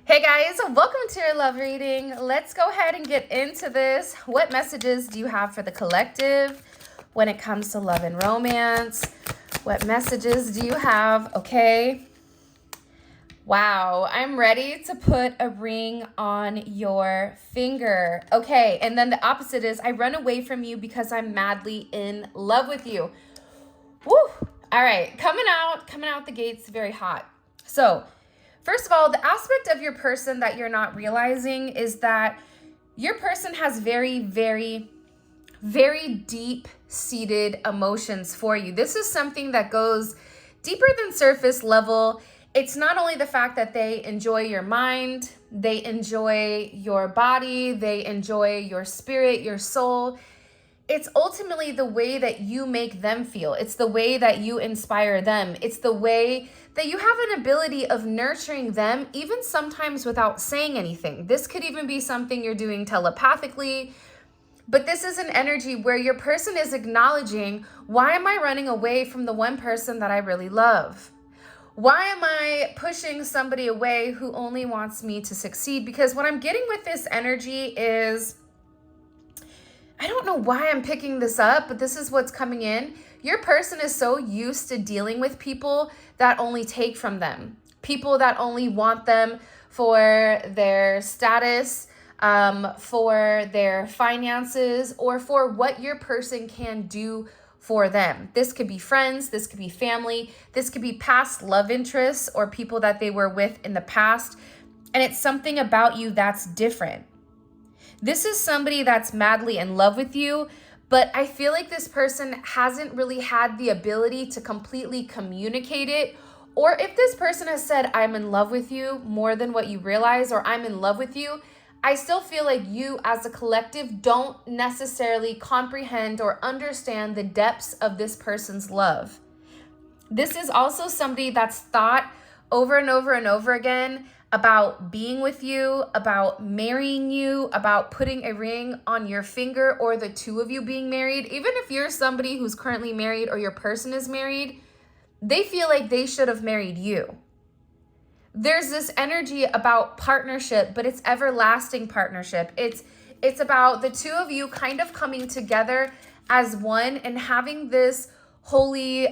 Hey guys, welcome to your love reading. Let's go ahead and get into this. What messages do you have for the collective when it comes to love and romance? What messages do you have? Okay. Wow, I'm ready to put a ring on your finger. Okay, and then the opposite is I run away from you because I'm madly in love with you. Woo! All right, coming out the gates very hot. So, first of all, the aspect of your person that you're not realizing is that your person has very, very, very deep-seated emotions for you. This is something that goes deeper than surface level. It's not only the fact that they enjoy your mind, they enjoy your body, they enjoy your spirit, your soul. It's ultimately the way that you make them feel. It's the way that you inspire them. It's the way that you have an ability of nurturing them, even sometimes without saying anything. This could even be something you're doing telepathically, but this is an energy where your person is acknowledging, why am I running away from the one person that I really love? Why am I pushing somebody away who only wants me to succeed? Because what I'm getting with this energy is, I don't know why I'm picking this up, but this is what's coming in. Your person is so used to dealing with people that only take from them, people that only want them for their status, for their finances, or for what your person can do for them. This could be friends, this could be family, this could be past love interests or people that they were with in the past. And it's something about you that's different. This is somebody that's madly in love with you, but I feel like this person hasn't really had the ability to completely communicate it. Or if this person has said, I'm in love with you more than what you realize, or I'm in love with you, I still feel like you as a collective don't necessarily comprehend or understand the depths of this person's love. This is also somebody that's thought over and over and over again about being with you, about marrying you, about putting a ring on your finger, or the two of you being married. Even if you're somebody who's currently married or your person is married, they feel like they should have married you. There's this energy about partnership, but it's everlasting partnership. It's about the two of you kind of coming together as one and having this holy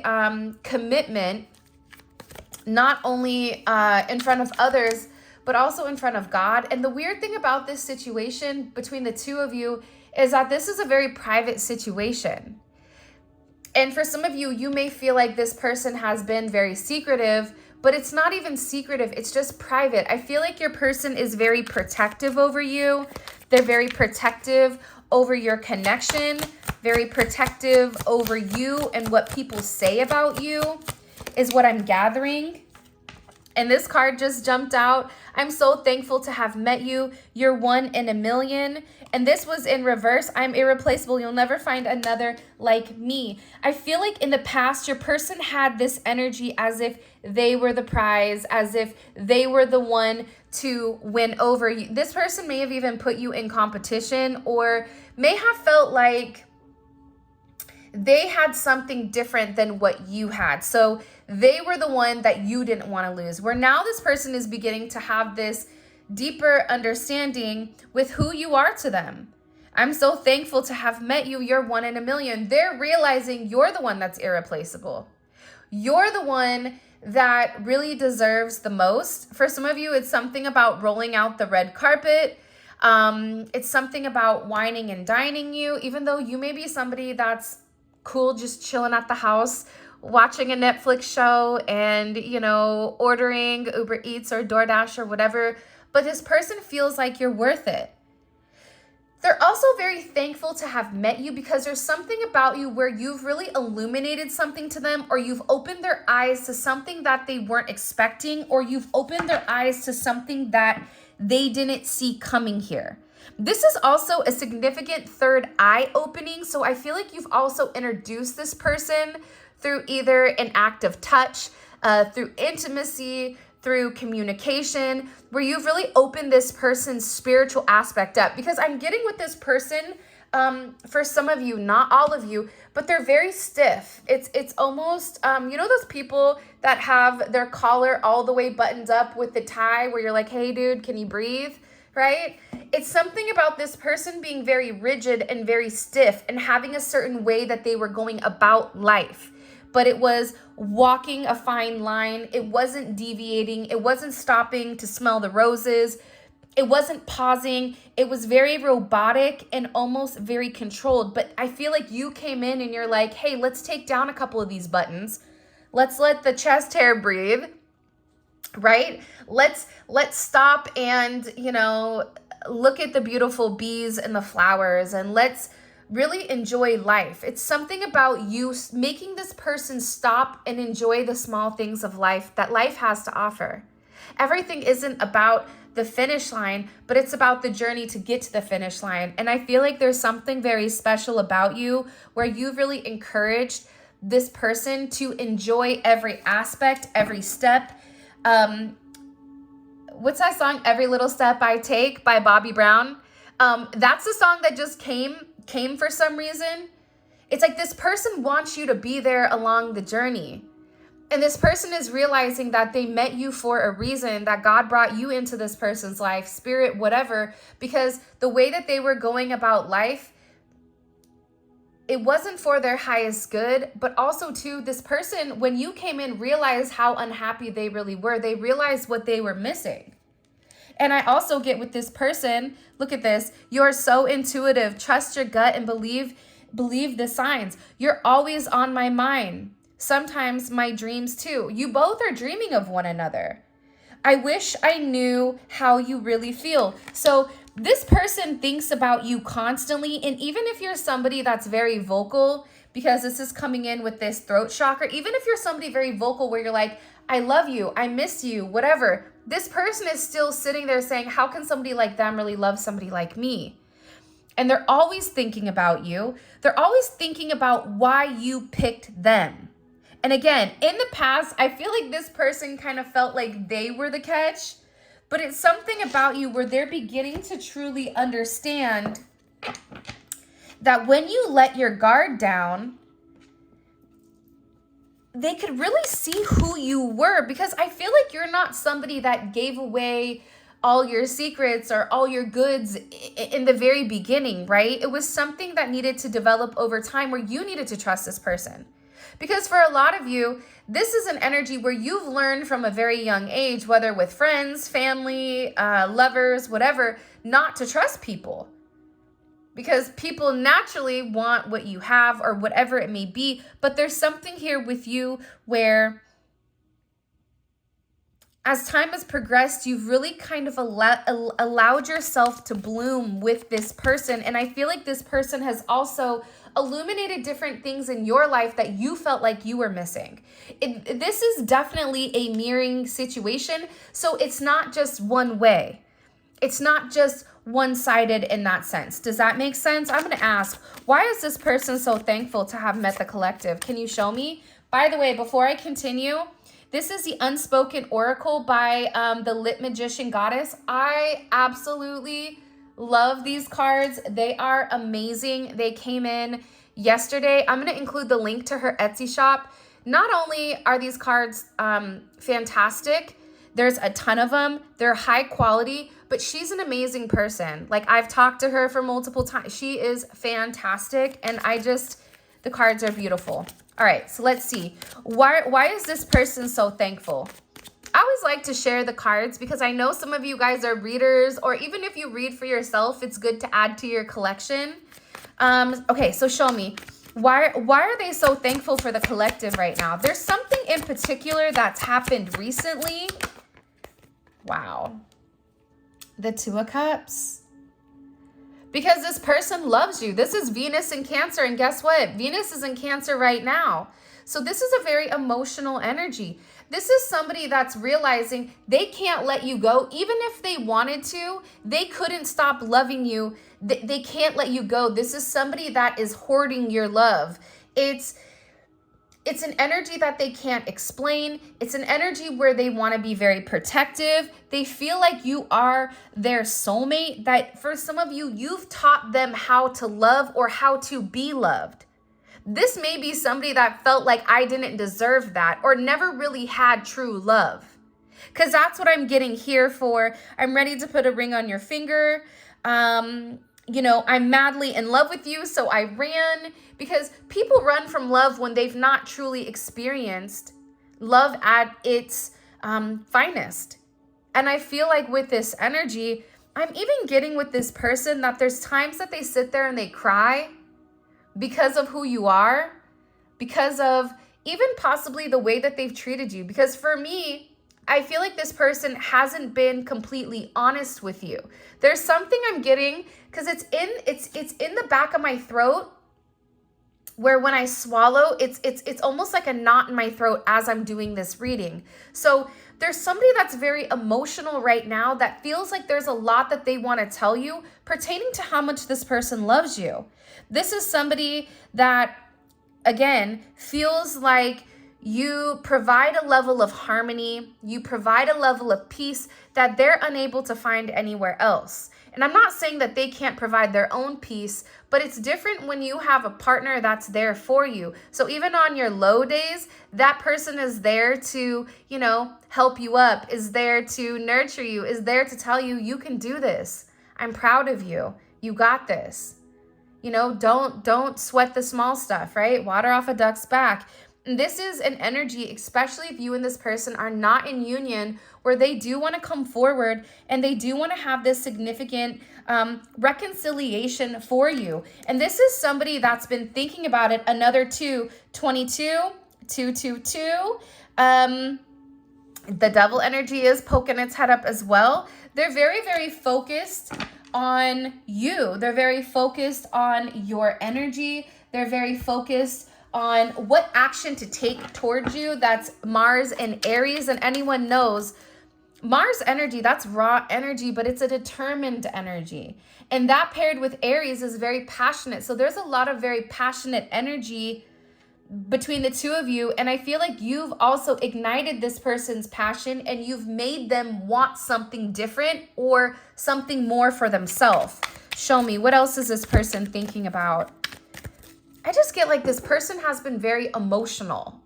commitment, not only in front of others, but also in front of God. And the weird thing about this situation between the two of you is that this is a very private situation. And for some of you, you may feel like this person has been very secretive, but it's not even secretive. It's just private. I feel like your person is very protective over you. They're very protective over your connection, very protective over you and what people say about you, is what I'm gathering. And this card just jumped out. I'm so thankful to have met you. You're one in a million. And this was in reverse. I'm irreplaceable. You'll never find another like me. I feel like in the past, your person had this energy as if they were the prize, as if they were the one to win over you. This person may have even put you in competition, or may have felt like they had something different than what you had. So they were the one that you didn't want to lose. Where now this person is beginning to have this deeper understanding with who you are to them. I'm so thankful to have met you. You're one in a million. They're realizing you're the one that's irreplaceable. You're the one that really deserves the most. For some of you, it's something about rolling out the red carpet. It's something about wining and dining you, even though you may be somebody that's cool just chilling at the house, watching a Netflix show and, ordering Uber Eats or DoorDash or whatever, but this person feels like you're worth it. They're also very thankful to have met you because there's something about you where you've really illuminated something to them, or you've opened their eyes to something that they weren't expecting, or you've opened their eyes to something that they didn't see coming here. This is also a significant third eye opening. So I feel like you've also introduced this person through either an act of touch, through intimacy, through communication, where you've really opened this person's spiritual aspect up. Because I'm getting with this person, For some of you, not all of you, but they're very stiff. It's almost, you know those people that have their collar all the way buttoned up with the tie where you're like, hey dude, can you breathe, right? It's something about this person being very rigid and very stiff and having a certain way that they were going about life. But it was walking a fine line. It wasn't deviating. It wasn't stopping to smell the roses. It wasn't pausing. It was very robotic and almost very controlled. But I feel like you came in and you're like, hey, let's take down a couple of these buttons. Let's let the chest hair breathe, right? Let's stop and, you know, look at the beautiful bees and the flowers, and let's really enjoy life. It's something about you making this person stop and enjoy the small things of life that life has to offer. Everything isn't about the finish line, but it's about the journey to get to the finish line. And I feel like there's something very special about you where you've really encouraged this person to enjoy every aspect, every step. What's that song? Every Little Step I Take by Bobby Brown. That's the song that just came for some reason. It's like this person wants you to be there along the journey. And this person is realizing that they met you for a reason, that God brought you into this person's life, spirit, whatever, because the way that they were going about life, it wasn't for their highest good, but also too, this person, when you came in, realized how unhappy they really were. They realized what they were missing. And I also get with this person, look at this, you're so intuitive, trust your gut and believe the signs. You're always on my mind. Sometimes my dreams too. You both are dreaming of one another. I wish I knew how you really feel. So this person thinks about you constantly. And even if you're somebody that's very vocal, because this is coming in with this throat chakra, even if you're somebody very vocal where you're like, I love you, I miss you, whatever, this person is still sitting there saying, how can somebody like them really love somebody like me? And they're always thinking about you. They're always thinking about why you picked them. And again, in the past, I feel like this person kind of felt like they were the catch, but it's something about you where they're beginning to truly understand that when you let your guard down, they could really see who you were, because I feel like you're not somebody that gave away all your secrets or all your goods in the very beginning, right? It was something that needed to develop over time where you needed to trust this person. Because for a lot of you, this is an energy where you've learned from a very young age, whether with friends, family, lovers, whatever, not to trust people. Because people naturally want what you have or whatever it may be. But there's something here with you where as time has progressed, you've really kind of allowed yourself to bloom with this person. And I feel like this person has also illuminated different things in your life that you felt like you were missing. This is definitely a mirroring situation. So it's not just one way. It's not just one-sided in that sense. Does that make sense? I'm going to ask, why is this person so thankful to have met the collective? Can you show me? By the way, before I continue, this is the Unspoken Oracle by the Lit Magician Goddess. I absolutely love these cards. They are amazing. They came in yesterday. I'm going to include the link to her Etsy shop. Not only are these cards fantastic, there's a ton of them. They're high quality, but she's an amazing person. Like, I've talked to her for multiple times. She is fantastic, and the cards are beautiful. All right, so let's see. Why is this person so thankful? I always like to share the cards because I know some of you guys are readers, or even if you read for yourself, it's good to add to your collection. Okay, so show me. Why are they so thankful for the collective right now? There's something in particular that's happened recently. Wow. The Two of Cups. Because this person loves you. This is Venus in Cancer, and guess what? Venus is in Cancer right now. So this is a very emotional energy. This is somebody that's realizing they can't let you go. Even if they wanted to, they couldn't stop loving you. They can't let you go. This is somebody that is hoarding your love. It's It's an energy that they can't explain. It's an energy where they want to be very protective. They feel like you are their soulmate, that for some of you, you've taught them how to love or how to be loved. This may be somebody that felt like I didn't deserve that or never really had true love. Because that's what I'm getting here for. I'm ready to put a ring on your finger. You know, I'm madly in love with you, so I ran. Because people run from love when they've not truly experienced love at its finest. And I feel like with this energy, I'm even getting with this person that there's times that they sit there and they cry because of who you are, because of even possibly the way that they've treated you. Because for me, I feel like this person hasn't been completely honest with you. There's something I'm getting, because it's in the back of my throat, where when I swallow, it's almost like a knot in my throat as I'm doing this reading. So there's somebody that's very emotional right now that feels like there's a lot that they want to tell you pertaining to how much this person loves you. This is somebody that, again, feels like you provide a level of harmony, you provide a level of peace that they're unable to find anywhere else. And I'm not saying that they can't provide their own peace, but it's different when you have a partner that's there for you. So even on your low days, that person is there to, you know, help you up, is there to nurture you, is there to tell you, you can do this. I'm proud of you. You got this. You know, don't sweat the small stuff, right? Water off a duck's back. And this is an energy, especially if you and this person are not in union, where they do want to come forward and they do want to have this significant reconciliation for you. And this is somebody that's been thinking about it. Another 22. The devil energy is poking its head up as well. They're very, very focused on you. They're very focused on your energy. They're very focused on what action to take towards you. That's Mars and Aries, and anyone knows Mars energy, that's raw energy, but it's a determined energy. And that paired with Aries is very passionate. So there's a lot of very passionate energy between the two of you. And I feel like you've also ignited this person's passion and you've made them want something different or something more for themselves. Show me, what else is this person thinking about? I just get like this person has been very emotional.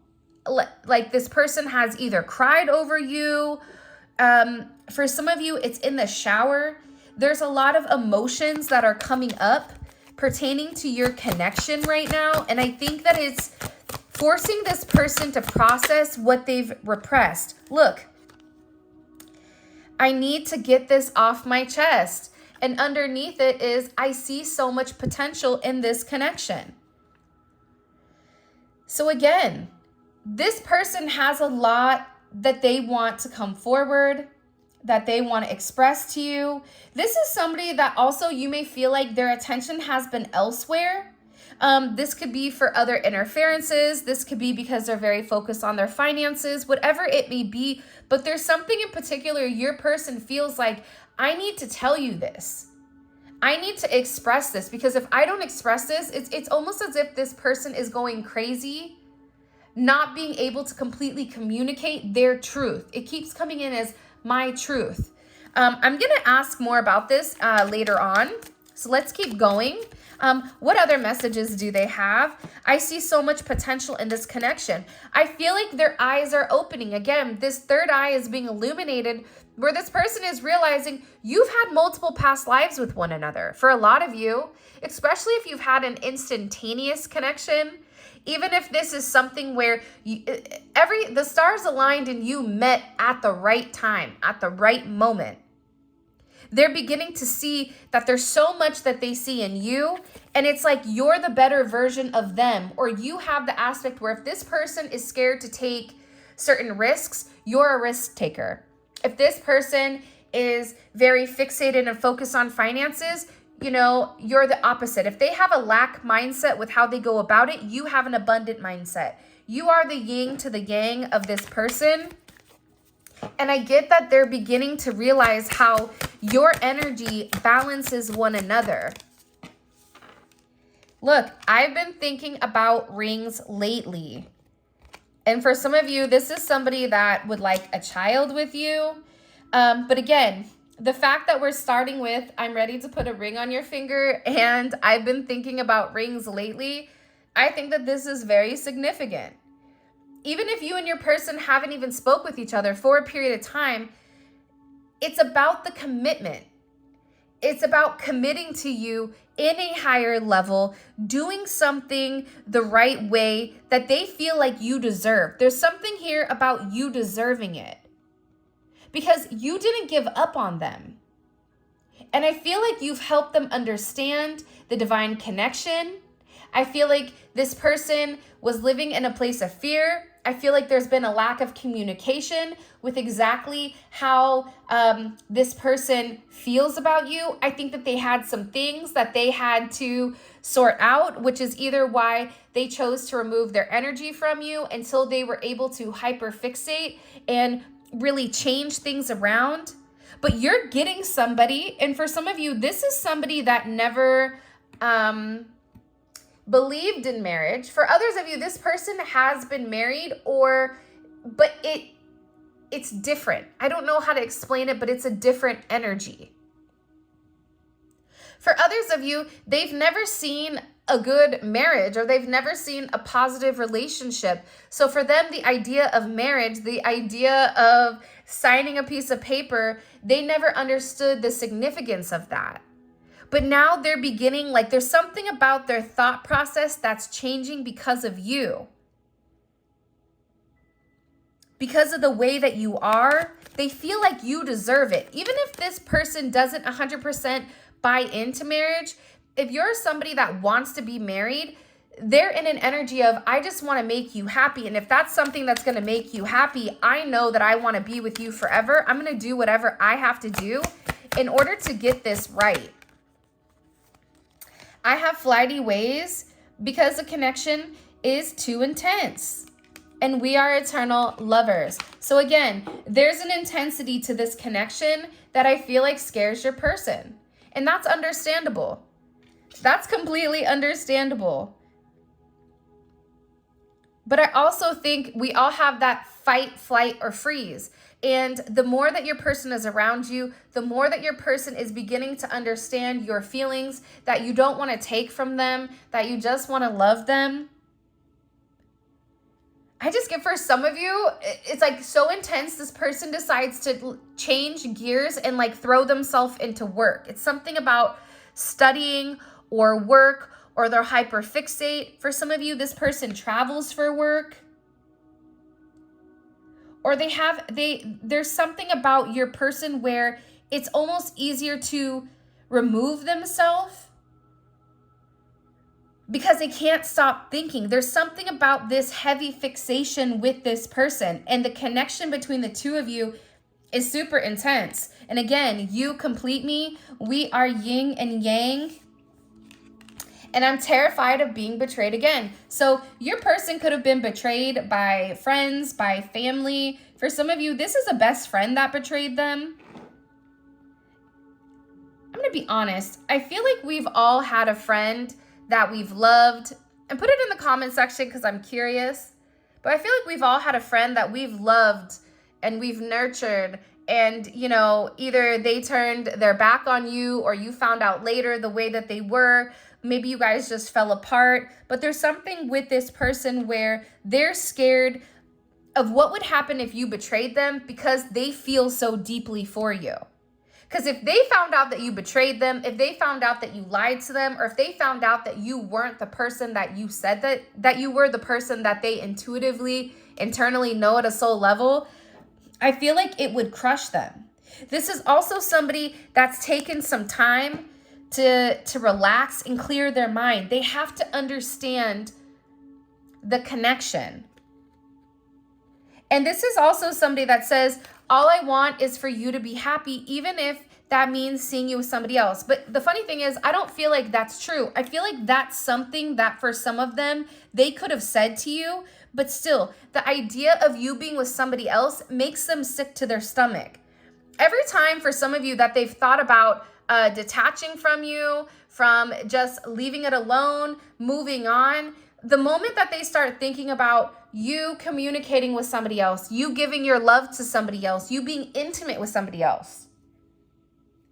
Like this person has either cried over you. For some of you, it's in the shower. There's a lot of emotions that are coming up pertaining to your connection right now. And I think that it's forcing this person to process what they've repressed. Look, I need to get this off my chest. And underneath it is, I see so much potential in this connection. So again, this person has a lot that they want to come forward, that they want to express to you. This is somebody that also you may feel like their attention has been elsewhere. This could be for other interferences. This could be because they're very focused on their finances, whatever it may be. But there's something in particular your person feels like, I need to tell you this. I need to express this, because if I don't express this, it's almost as if this person is going crazy, not being able to completely communicate their truth. It keeps coming in as my truth. I'm going to ask more about this later on. So let's keep going. What other messages do they have? I see so much potential in this connection. I feel like their eyes are opening. Again, this third eye is being illuminated, where this person is realizing you've had multiple past lives with one another. For a lot of you, especially if you've had an instantaneous connection, even if this is something where the stars aligned and you met at the right time, at the right moment. They're beginning to see that there's so much that they see in you, and it's like you're the better version of them, or you have the aspect where if this person is scared to take certain risks, you're a risk taker. If this person is very fixated and focused on finances, you know, you're the opposite. If they have a lack mindset with how they go about it, you have an abundant mindset. You are the yin to the yang of this person. And I get that they're beginning to realize how your energy balances one another. Look, I've been thinking about rings lately. And for some of you, this is somebody that would like a child with you. But again, the fact that we're starting with, I'm ready to put a ring on your finger, and I've been thinking about rings lately, I think that this is very significant. Even if you and your person haven't even spoke with each other for a period of time, it's about the commitment. It's about committing to you in a higher level, doing something the right way that they feel like you deserve. There's something here about you deserving it because you didn't give up on them. And I feel like you've helped them understand the divine connection. I feel like this person was living in a place of fear. I feel like there's been a lack of communication with exactly how this person feels about you. I think that they had some things that they had to sort out, which is either why they chose to remove their energy from you until they were able to hyperfixate and really change things around. But you're getting somebody, and for some of you, this is somebody that never believed in marriage. For others of you, this person has been married, but it's different. I don't know how to explain it, but it's a different energy. For others of you, they've never seen a good marriage, or they've never seen a positive relationship. So for them, the idea of marriage, the idea of signing a piece of paper, they never understood the significance of that. But now they're beginning, like there's something about their thought process that's changing because of you. Because of the way that you are, they feel like you deserve it. Even if this person doesn't 100% buy into marriage, if you're somebody that wants to be married, they're in an energy of, I just want to make you happy. And if that's something that's going to make you happy, I know that I want to be with you forever. I'm going to do whatever I have to do in order to get this right. I have flighty ways because the connection is too intense. And we are eternal lovers. So again, there's an intensity to this connection that I feel like scares your person. And that's understandable. That's completely understandable. But I also think we all have that fight, flight, or freeze. And the more that your person is around you, the more that your person is beginning to understand your feelings, that you don't want to take from them, that you just want to love them. I just get, for some of you, it's like so intense, this person decides to change gears and like throw themselves into work. It's something about studying or work, or they're hyperfixate. For some of you, this person travels for work. Or there's something about your person where it's almost easier to remove themselves because they can't stop thinking. There's something about this heavy fixation with this person, and the connection between the two of you is super intense. And again, you complete me. We are yin and yang. And I'm terrified of being betrayed again. So your person could have been betrayed by friends, by family. For some of you, this is a best friend that betrayed them. I'm going to be honest. I feel like we've all had a friend that we've loved. And put it in the comment section because I'm curious. But I feel like we've all had a friend that we've loved and we've nurtured. And, you know, either they turned their back on you, or you found out later the way that they were. Maybe you guys just fell apart, but there's something with this person where they're scared of what would happen if you betrayed them because they feel so deeply for you. Because if they found out that you betrayed them, if they found out that you lied to them, or if they found out that you weren't the person that you said that you were, the person that they intuitively, internally know at a soul level, I feel like it would crush them. This is also somebody that's taken some time to relax and clear their mind. They have to understand the connection. And this is also somebody that says, all I want is for you to be happy, even if that means seeing you with somebody else. But the funny thing is, I don't feel like that's true. I feel like that's something that for some of them, they could have said to you, but still, the idea of you being with somebody else makes them sick to their stomach. Every time for some of you that they've thought about detaching from you, from just leaving it alone, moving on, the moment that they start thinking about you communicating with somebody else, you giving your love to somebody else, you being intimate with somebody else.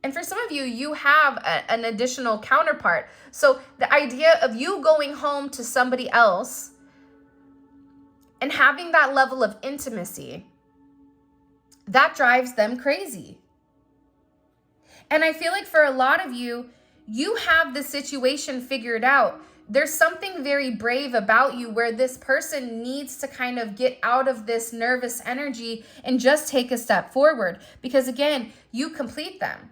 And for some of you, you have an additional counterpart. So the idea of you going home to somebody else and having that level of intimacy, that drives them crazy. And I feel like for a lot of you, you have the situation figured out. There's something very brave about you where this person needs to kind of get out of this nervous energy and just take a step forward. Because again, you complete them.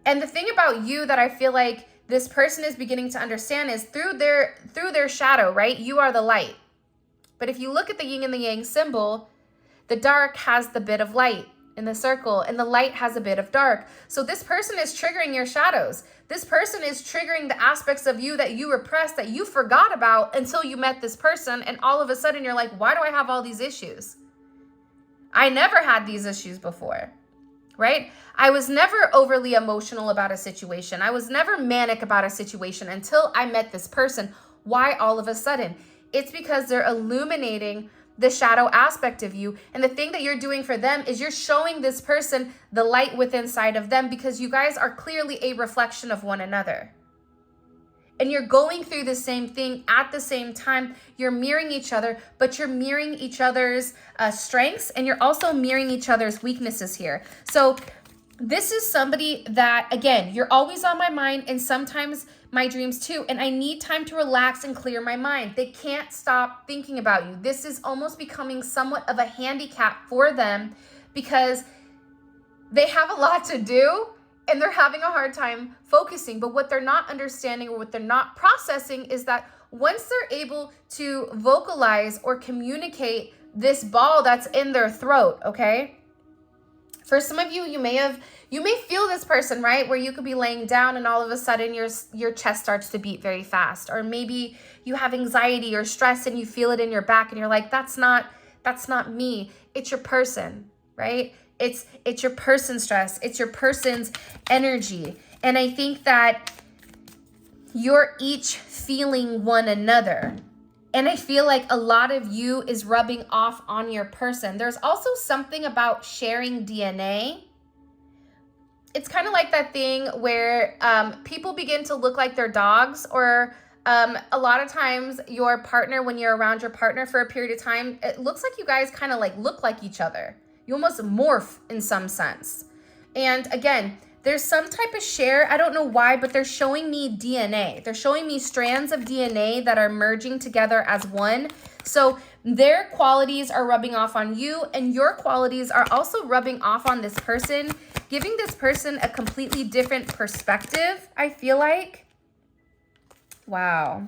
And the thing about you that I feel like this person is beginning to understand is through their shadow, right? You are the light. But if you look at the yin and the yang symbol, the dark has the bit of light in the circle and the light has a bit of dark. So this person is triggering your shadows. This person is triggering the aspects of you that you repressed, that you forgot about until you met this person. And all of a sudden you're like, why do I have all these issues? I never had these issues before, right? I was never overly emotional about a situation. I was never manic about a situation until I met this person. Why all of a sudden? It's because they're illuminating the shadow aspect of you. And the thing that you're doing for them is you're showing this person the light within inside of them, because you guys are clearly a reflection of one another. And you're going through the same thing at the same time. You're mirroring each other, but you're mirroring each other's strengths, and you're also mirroring each other's weaknesses here. So this is somebody that, again, you're always on my mind, and sometimes my dreams too, and I need time to relax and clear my mind. They can't stop thinking about you. This is almost becoming somewhat of a handicap for them because they have a lot to do and they're having a hard time focusing. But what they're not understanding or what they're not processing is that once they're able to vocalize or communicate this ball that's in their throat, okay? For some of you, you may feel this person, right? Where you could be laying down and all of a sudden your chest starts to beat very fast. Or maybe you have anxiety or stress and you feel it in your back and you're like, that's not me. It's your person, right? It's your person's stress. It's your person's energy. And I think that you're each feeling one another. And I feel like a lot of you is rubbing off on your person. There's also something about sharing DNA. It's kind of like that thing where people begin to look like their dogs, or a lot of times your partner, when you're around your partner for a period of time, it looks like you guys kind of like look like each other. You almost morph in some sense. And again, there's some type of share. I don't know why, but they're showing me DNA. They're showing me strands of DNA that are merging together as one. So their qualities are rubbing off on you, and your qualities are also rubbing off on this person, giving this person a completely different perspective, I feel like. Wow.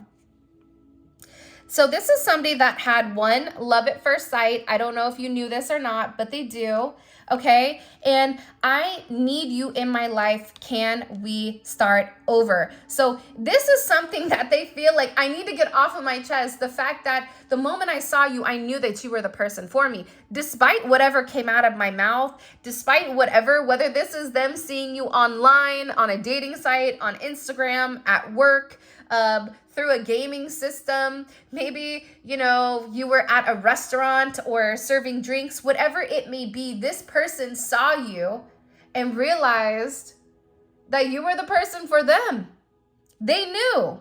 So this is somebody that had one love at first sight. I don't know if you knew this or not, but they do. Okay. And I need you in my life. Can we start over? So this is something that they feel like I need to get off of my chest. The fact that the moment I saw you, I knew that you were the person for me, despite whatever came out of my mouth, despite whatever, whether this is them seeing you online, on a dating site, on Instagram, at work, through a gaming system, maybe, you know, you were at a restaurant or serving drinks, whatever it may be, this person saw you and realized that you were the person for them. They knew.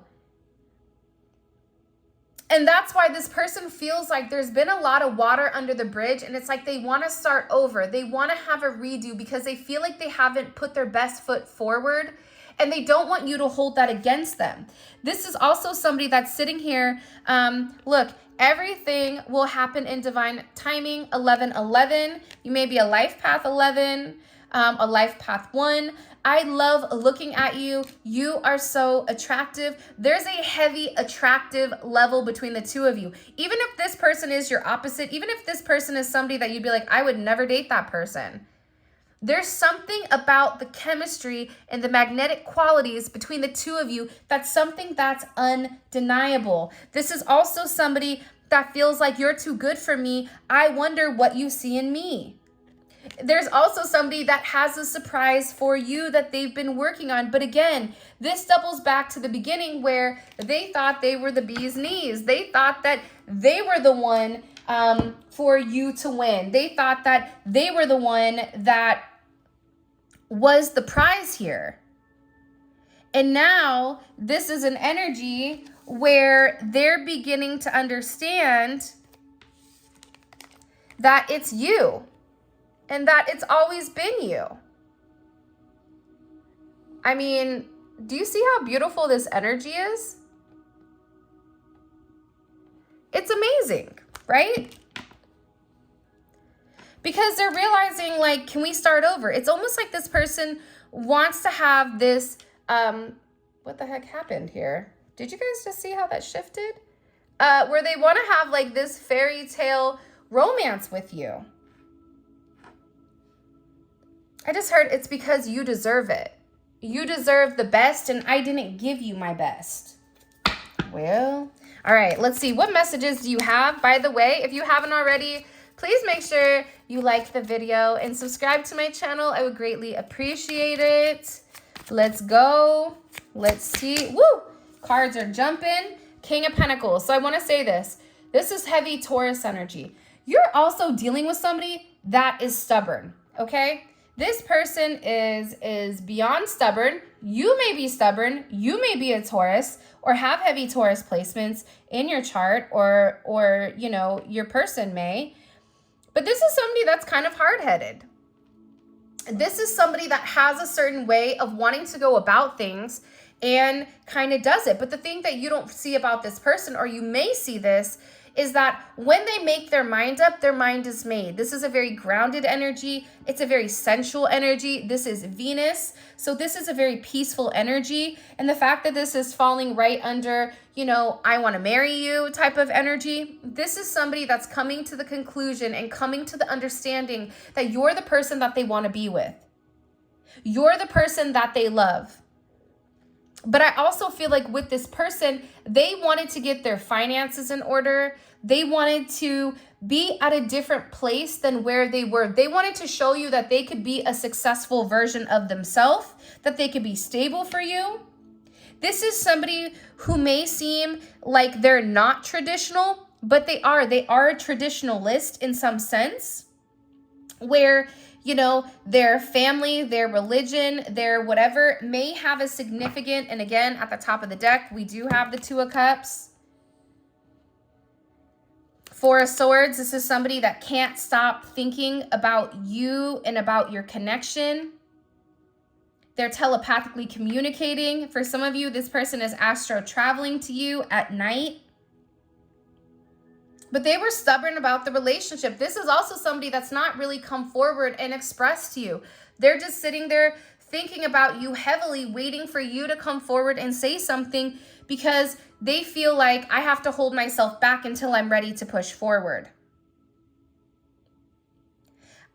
And that's why this person feels like there's been a lot of water under the bridge, and it's like they want to start over. They want to have a redo because they feel like they haven't put their best foot forward. And they don't want you to hold that against them. This is also somebody that's sitting here. Look, everything will happen in divine timing. 1111. You may be a life path 11, a life path 1. I love looking at you. You are so attractive. There's a heavy attractive level between the two of you. Even if this person is your opposite, even if this person is somebody that you'd be like, I would never date that person. There's something about the chemistry and the magnetic qualities between the two of you that's something that's undeniable. This is also somebody that feels like you're too good for me. I wonder what you see in me. There's also somebody that has a surprise for you that they've been working on. But again, this doubles back to the beginning where they thought they were the bee's knees. They thought that they were the one for you to win. They thought that they were the one that was the prize here. And now this is an energy where they're beginning to understand that it's you. And that it's always been you. I mean, do you see how beautiful this energy is? It's amazing, right? Because they're realizing, like, can we start over? It's almost like this person wants to have this, what the heck happened here? Did you guys just see how that shifted? Where they want to have like this fairy tale romance with you. I just heard it's because you deserve it. You deserve the best, and I didn't give you my best. Well, all right, let's see. What messages do you have? By the way, if you haven't already, please make sure you like the video and subscribe to my channel. I would greatly appreciate it. Let's go. Let's see. Woo! Cards are jumping. King of Pentacles. So I want to say this. This is heavy Taurus energy. You're also dealing with somebody that is stubborn, okay? This person is beyond stubborn. You may be stubborn. You may be a Taurus or have heavy Taurus placements in your chart, or you know, your person may. But this is somebody that's kind of hard-headed. This is somebody that has a certain way of wanting to go about things and kind of does it. But the thing that you don't see about this person, or you may see this, is that when they make their mind up, their mind is made. This is a very grounded energy. It's a very sensual energy. This is Venus. So this is a very peaceful energy. And the fact that this is falling right under, you know, I want to marry you type of energy, this is somebody that's coming to the conclusion and coming to the understanding that you're the person that they want to be with. You're the person that they love. But I also feel like with this person, they wanted to get their finances in order. They wanted to be at a different place than where they were. They wanted to show you that they could be a successful version of themselves, that they could be stable for you. This is somebody who may seem like they're not traditional, but they are. They are a traditionalist in some sense, where, you know, their family, their religion, their whatever may have a significant, and again, at the top of the deck, we do have the Two of Cups. Four of Swords, this is somebody that can't stop thinking about you and about your connection. They're telepathically communicating. For some of you, this person is astro traveling to you at night. But they were stubborn about the relationship. This is also somebody that's not really come forward and expressed to you. They're just sitting there thinking about you heavily, waiting for you to come forward and say something, because they feel like I have to hold myself back until I'm ready to push forward.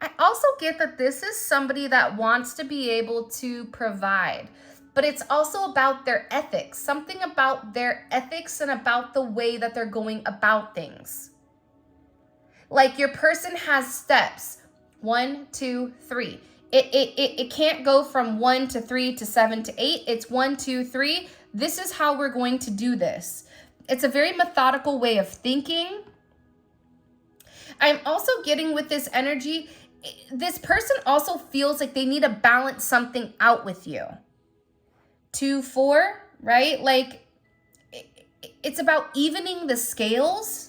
I also get that this is somebody that wants to be able to provide, but it's also about their ethics, something about their ethics and about the way that they're going about things. Like your person has steps, 1, 2, 3. It can't go from 1 to 3 to 7 to 8. It's 1, 2, 3. This is how we're going to do this. It's a very methodical way of thinking. I'm also getting with this energy, this person also feels like they need to balance something out with you. 2, 4, right? Like it's about evening the scales.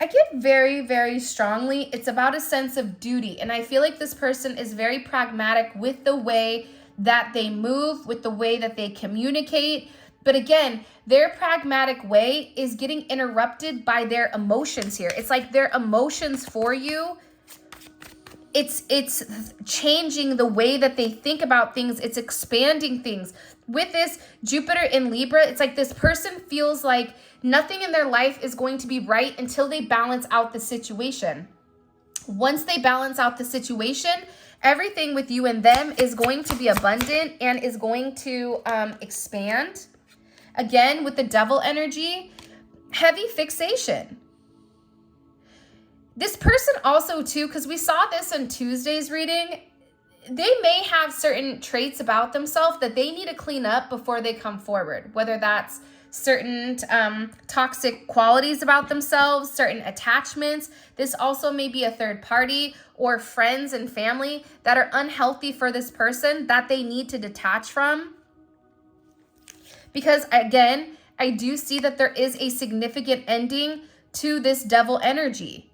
I get very, very strongly, it's about a sense of duty. And I feel like this person is very pragmatic with the way that they move, with the way that they communicate. But again, their pragmatic way is getting interrupted by their emotions here. It's like their emotions for you, it's changing the way that they think about things. It's expanding things. With this Jupiter in Libra, it's like this person feels like nothing in their life is going to be right until they balance out the situation. Once they balance out the situation, everything with you and them is going to be abundant and is going to expand. Again, with the Devil energy, heavy fixation. This person also too, because we saw this in Tuesday's reading, they may have certain traits about themselves that they need to clean up before they come forward, whether that's certain toxic qualities about themselves, certain attachments. This also may be a third party or friends and family that are unhealthy for this person that they need to detach from. Because again, I do see that there is a significant ending to this devil energy.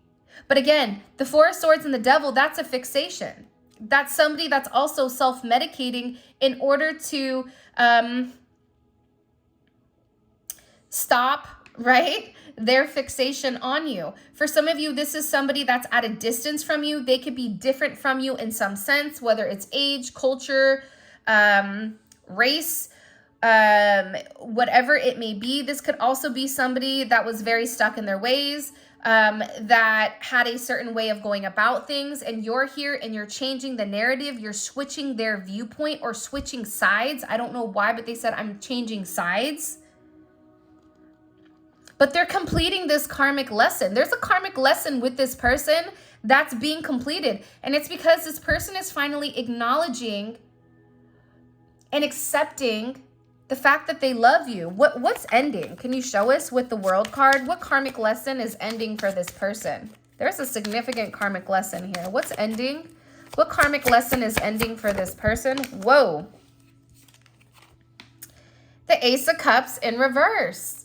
But again, the Four of Swords and the devil, that's a fixation. That's somebody that's also self-medicating in order to stop, right, their fixation on you. For some of you, this is somebody that's at a distance from you. They could be different from you in some sense, whether it's age, culture, race, whatever it may be. This could also be somebody that was very stuck in their ways, that had a certain way of going about things, and you're here and you're changing the narrative. You're switching their viewpoint or switching sides. I don't know why, but they said I'm changing sides. But they're completing this karmic lesson. There's a karmic lesson with this person that's being completed. And it's because this person is finally acknowledging and accepting the fact that they love you. What's ending? Can you show us with the World card? What karmic lesson is ending for this person? There's a significant karmic lesson here. What's ending? What karmic lesson is ending for this person? Whoa. The Ace of Cups in reverse.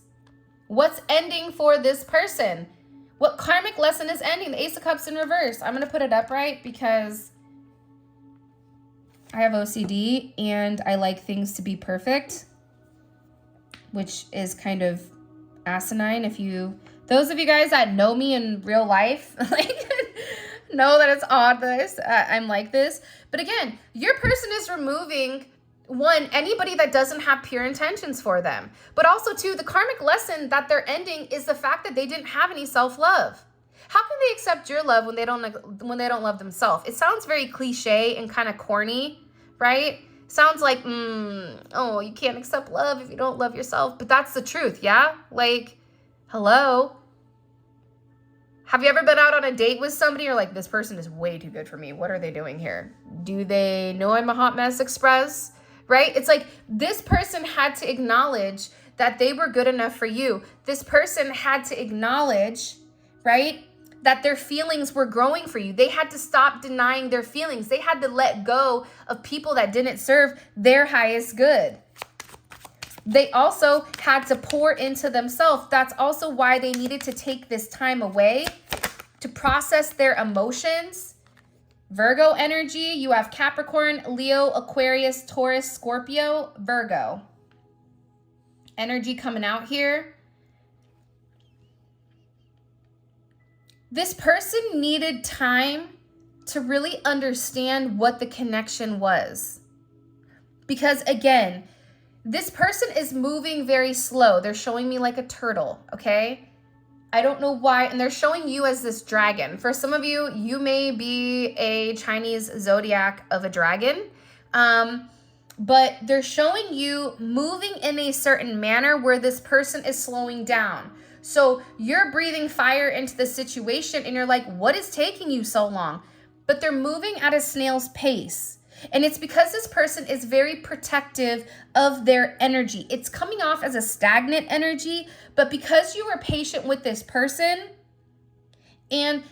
What's ending for this person? What karmic lesson is ending? The Ace of Cups in reverse. I'm going to put it up right because I have OCD and I like things to be perfect, which is kind of asinine. Those of you guys that know me in real life, like, know that it's odd that I'm like this. But again, your person is removing, one, anybody that doesn't have pure intentions for them. But also, two, the karmic lesson that they're ending is the fact that they didn't have any self-love. How can they accept your love when they don't love themselves? It sounds very cliche and kind of corny, right? Sounds like, oh, you can't accept love if you don't love yourself. But that's the truth, yeah? Like, hello? Have you ever been out on a date with somebody? You're like, this person is way too good for me. What are they doing here? Do they know I'm a hot mess express? Right? It's like this person had to acknowledge that they were good enough for you. This person had to acknowledge, right, that their feelings were growing for you. They had to stop denying their feelings. They had to let go of people that didn't serve their highest good. They also had to pour into themselves. That's also why they needed to take this time away to process their emotions. Virgo energy, you have Capricorn, Leo, Aquarius, Taurus, Scorpio, Virgo. Energy coming out here. This person needed time to really understand what the connection was. Because again, this person is moving very slow. They're showing me like a turtle, okay? I don't know why, and they're showing you as this dragon. For some of you, you may be a Chinese zodiac of a dragon, but they're showing you moving in a certain manner where this person is slowing down. So you're breathing fire into the situation, and you're like, what is taking you so long? But they're moving at a snail's pace. And it's because this person is very protective of their energy. It's coming off as a stagnant energy, but because you were patient with this person, and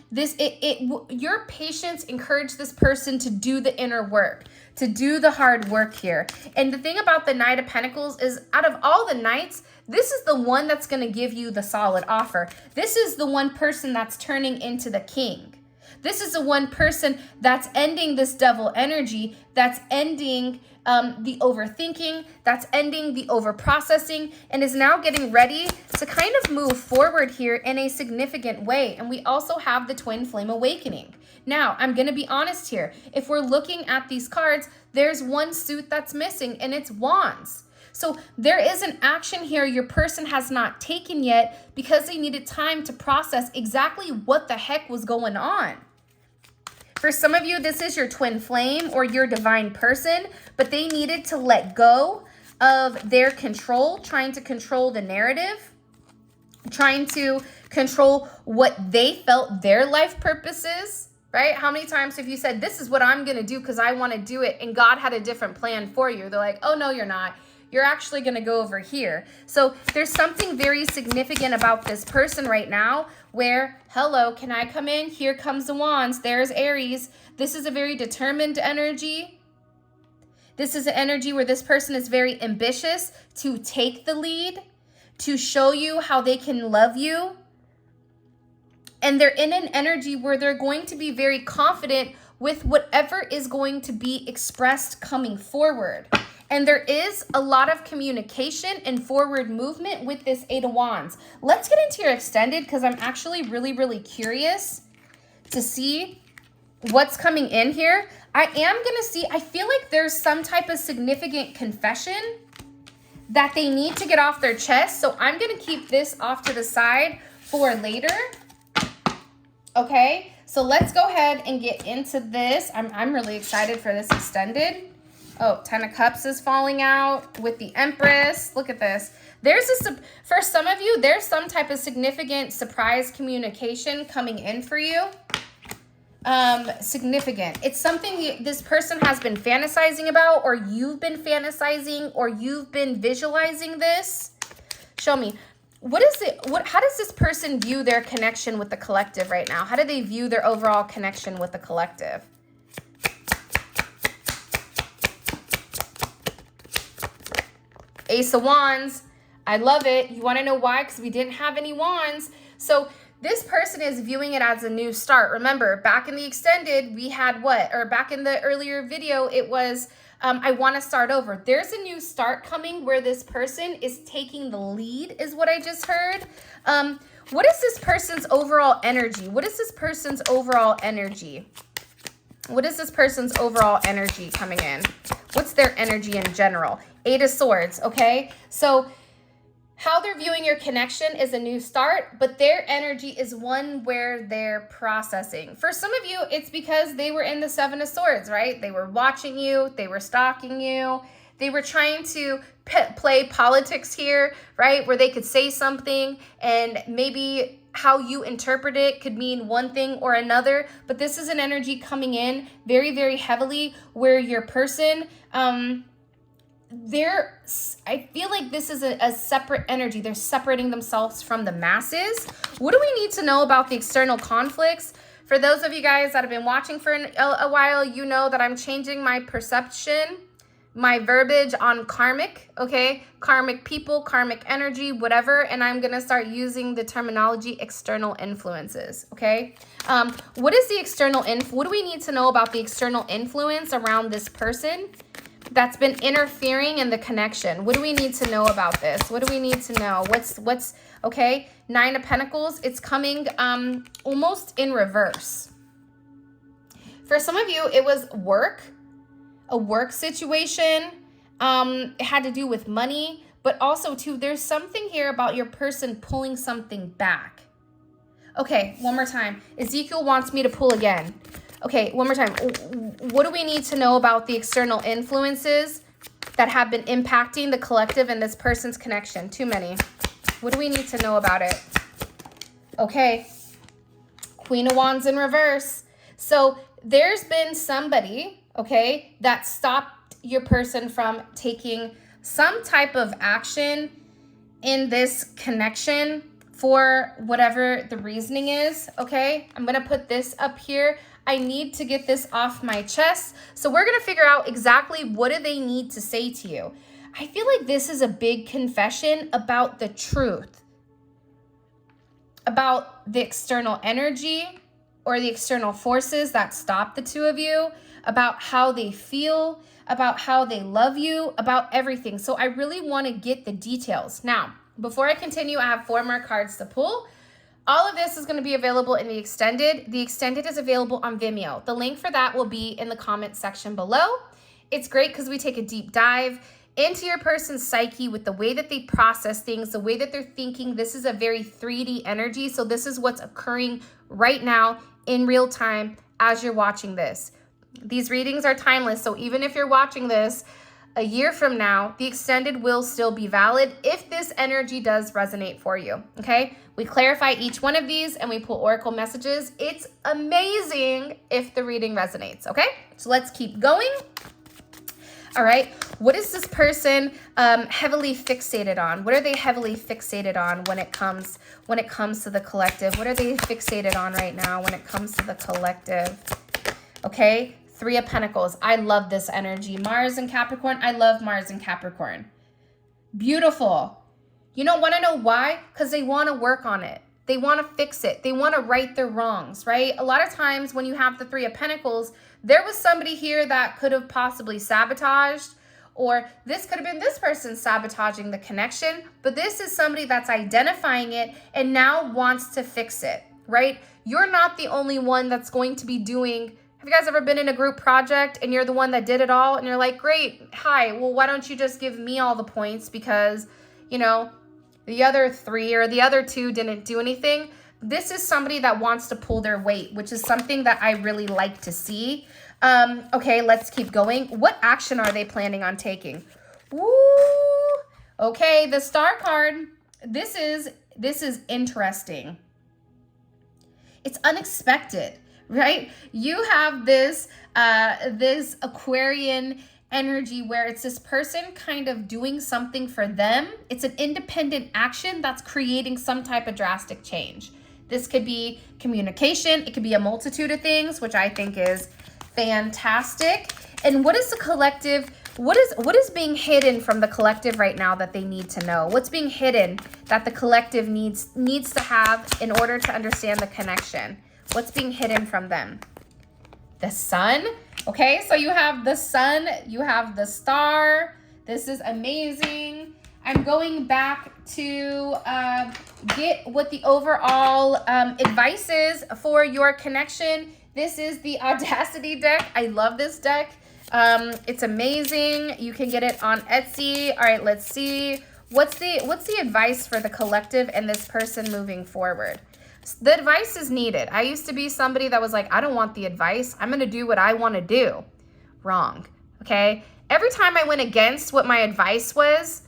your patience encouraged this person to do the inner work, to do the hard work here. And the thing about the Knight of Pentacles is, out of all the knights, this is the one that's going to give you the solid offer. This is the one person that's turning into the king. This is the one person that's ending this devil energy, that's ending the overthinking, that's ending the overprocessing, and is now getting ready to kind of move forward here in a significant way. And we also have the Twin Flame Awakening. Now, I'm going to be honest here. If we're looking at these cards, there's one suit that's missing, and it's Wands. So there is an action here your person has not taken yet because they needed time to process exactly what the heck was going on. For some of you, this is your twin flame or your divine person, but they needed to let go of their control, trying to control the narrative, trying to control what they felt their life purpose is, right? How many times have you said, this is what I'm going to do because I want to do it, and God had a different plan for you? They're like, oh, no, you're not. You're actually going to go over here. So there's something very significant about this person right now where, hello, can I come in? Here comes the wands. There's Aries. This is a very determined energy. This is an energy where this person is very ambitious to take the lead, to show you how they can love you. And they're in an energy where they're going to be very confident with whatever is going to be expressed coming forward. And there is a lot of communication and forward movement with this Eight of Wands. Let's get into your extended because I'm actually really, really curious to see what's coming in here. I am going to see, I feel like there's some type of significant confession that they need to get off their chest. So I'm going to keep this off to the side for later. Okay, so let's go ahead and get into this. I'm really excited for this extended. Oh, 10 of Cups is falling out with the Empress. Look at this. There's for some of you, there's some type of significant surprise communication coming in for you. Significant. It's something this person has been fantasizing about, or you've been fantasizing, or you've been visualizing this. Show me. How does this person view their connection with the collective right now? How do they view their overall connection with the collective? Ace of Wands. I love it. You want to know why? Because we didn't have any wands. So this person is viewing it as a new start. Remember, back in the extended, we had what? Or back in the earlier video, it was, I want to start over. There's a new start coming where this person is taking the lead, is what I just heard. What is this person's overall energy? What is this person's overall energy? What is this person's overall energy coming in? What's their energy in general? Eight of Swords, okay? So how they're viewing your connection is a new start, but their energy is one where they're processing. For some of you, it's because they were in the Seven of Swords, right? They were watching you. They were stalking you. They were trying to play politics here, right? Where they could say something and maybe how you interpret it could mean one thing or another. But this is an energy coming in very, very heavily where your person, I feel like this is a separate energy. They're separating themselves from the masses. What do we need to know about the external conflicts? For those of you guys that have been watching for a while, you know that I'm changing my perception, my verbiage on karmic, okay? Karmic people, karmic energy, whatever. And I'm going to start using the terminology external influences, okay? What is the external what do we need to know about the external influence around this person that's been interfering in the connection? What do we need to know about this? What do we need to know? What's okay? Nine of Pentacles, it's coming almost in reverse. For some of you, it was work, a work situation. It had to do with money, but also too, there's something here about your person pulling something back. Okay, one more time. Ezekiel wants me to pull again. Okay, one more time. What do we need to know about the external influences that have been impacting the collective and this person's connection? Too many. What do we need to know about it? Okay, Queen of Wands in reverse. So there's been somebody, okay, that stopped your person from taking some type of action in this connection for whatever the reasoning is, okay? I'm going to put this up here. I need to get this off my chest. So we're going to figure out exactly what do they need to say to you. I feel like this is a big confession about the truth, about the external energy or the external forces that stop the two of you, about how they feel, about how they love you, about everything. So I really want to get the details. Now, before I continue, I have 4 more cards to pull. All of this is going to be available in the extended. The extended is available on Vimeo. The link for that will be in the comment section below. It's great because we take a deep dive into your person's psyche with the way that they process things, the way that they're thinking. This is a very 3D energy. So this is what's occurring right now in real time as you're watching this. These readings are timeless. So even if you're watching this a year from now, the extended will still be valid if this energy does resonate for you, okay? We clarify each one of these and we pull oracle messages. It's amazing if the reading resonates, okay? So let's keep going. All right, what is this person heavily fixated on? What are they heavily fixated on when it comes to the collective? What are they fixated on right now when it comes to the collective? Okay, Three of Pentacles. I love this energy. Mars and Capricorn. I love Mars and Capricorn. Beautiful. You don't want to know why? Because they want to work on it. They want to fix it. They want to right their wrongs, right? A lot of times when you have the Three of Pentacles, there was somebody here that could have possibly sabotaged, or this could have been this person sabotaging the connection, but this is somebody that's identifying it and now wants to fix it, right? You're not the only one that's going to be doing. Have you guys ever been in a group project and you're the one that did it all and you're like, great, hi, well, why don't you just give me all the points because, you know, the other three or the other two didn't do anything? This is somebody that wants to pull their weight, which is something that I really like to see. Okay, let's keep going. What action are they planning on taking? Woo! Okay, the Star card. This is interesting. It's unexpected, right? You have this this Aquarian energy where it's this person kind of doing something for them. It's an independent action that's creating some type of drastic change. This could be communication. It could be a multitude of things, which I think is fantastic. And what is the collective? What is being hidden from the collective right now that they need to know? What's being hidden that the collective needs to have in order to understand the connection? What's being hidden from them? The Sun. Okay, so you have the Sun, you have the Star. This is amazing. I'm going back to get what the overall advice is for your connection. This is the Audacity deck. I love this deck. It's amazing. You can get it on Etsy. All right, let's see. What's the advice for the collective and this person moving forward? The advice is needed. I used to be somebody that was like, I don't want the advice. I'm going to do what I want to do. Wrong. Okay. Every time I went against what my advice was,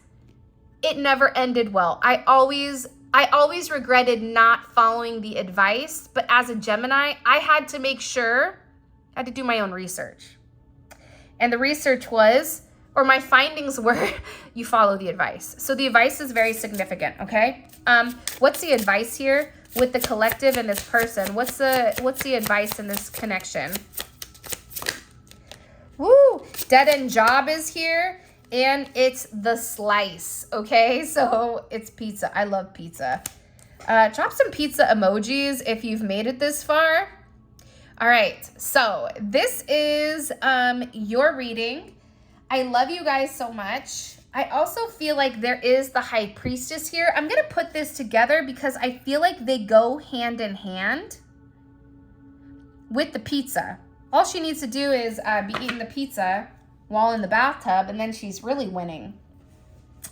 it never ended well. I always regretted not following the advice, but as a Gemini, I had to make sure, I had to do my own research. And the research was, or my findings were, you follow the advice. So the advice is very significant, okay? What's the advice here with the collective and this person? What's the advice in this connection? Woo! Dead end job is here. And it's the slice, okay? So it's pizza. I love pizza. Drop some pizza emojis if you've made it this far. All right, so this is your reading. I love you guys so much. I also feel like there is the High Priestess here. I'm going to put this together because I feel like they go hand in hand with the pizza. All she needs to do is be eating the pizza while in the bathtub, and then she's really winning.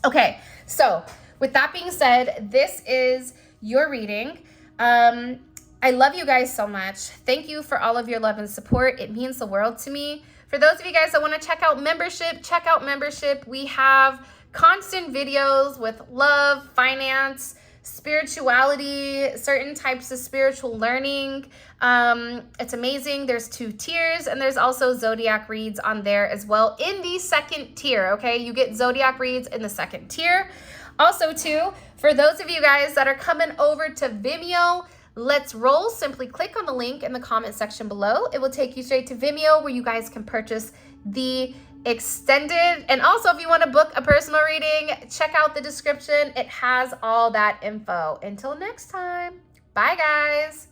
Okay, so with that being said, this is your reading. I love you guys so much. Thank you for all of your love and support. It means the world to me. For those of you guys that want to check out membership, check out membership. We have constant videos with love, finance, spirituality, certain types of spiritual learning. It's amazing. There's 2 tiers, and there's also zodiac reads on there as well in the 2nd tier. Okay, you get zodiac reads in the 2nd tier. Also too, for those of you guys that are coming over to Vimeo, let's roll. Simply click on the link in the comment section below. It will take you straight to Vimeo where you guys can purchase the extended. And also, if you want to book a personal reading, check out the description. It has all that info. Until next time, bye guys.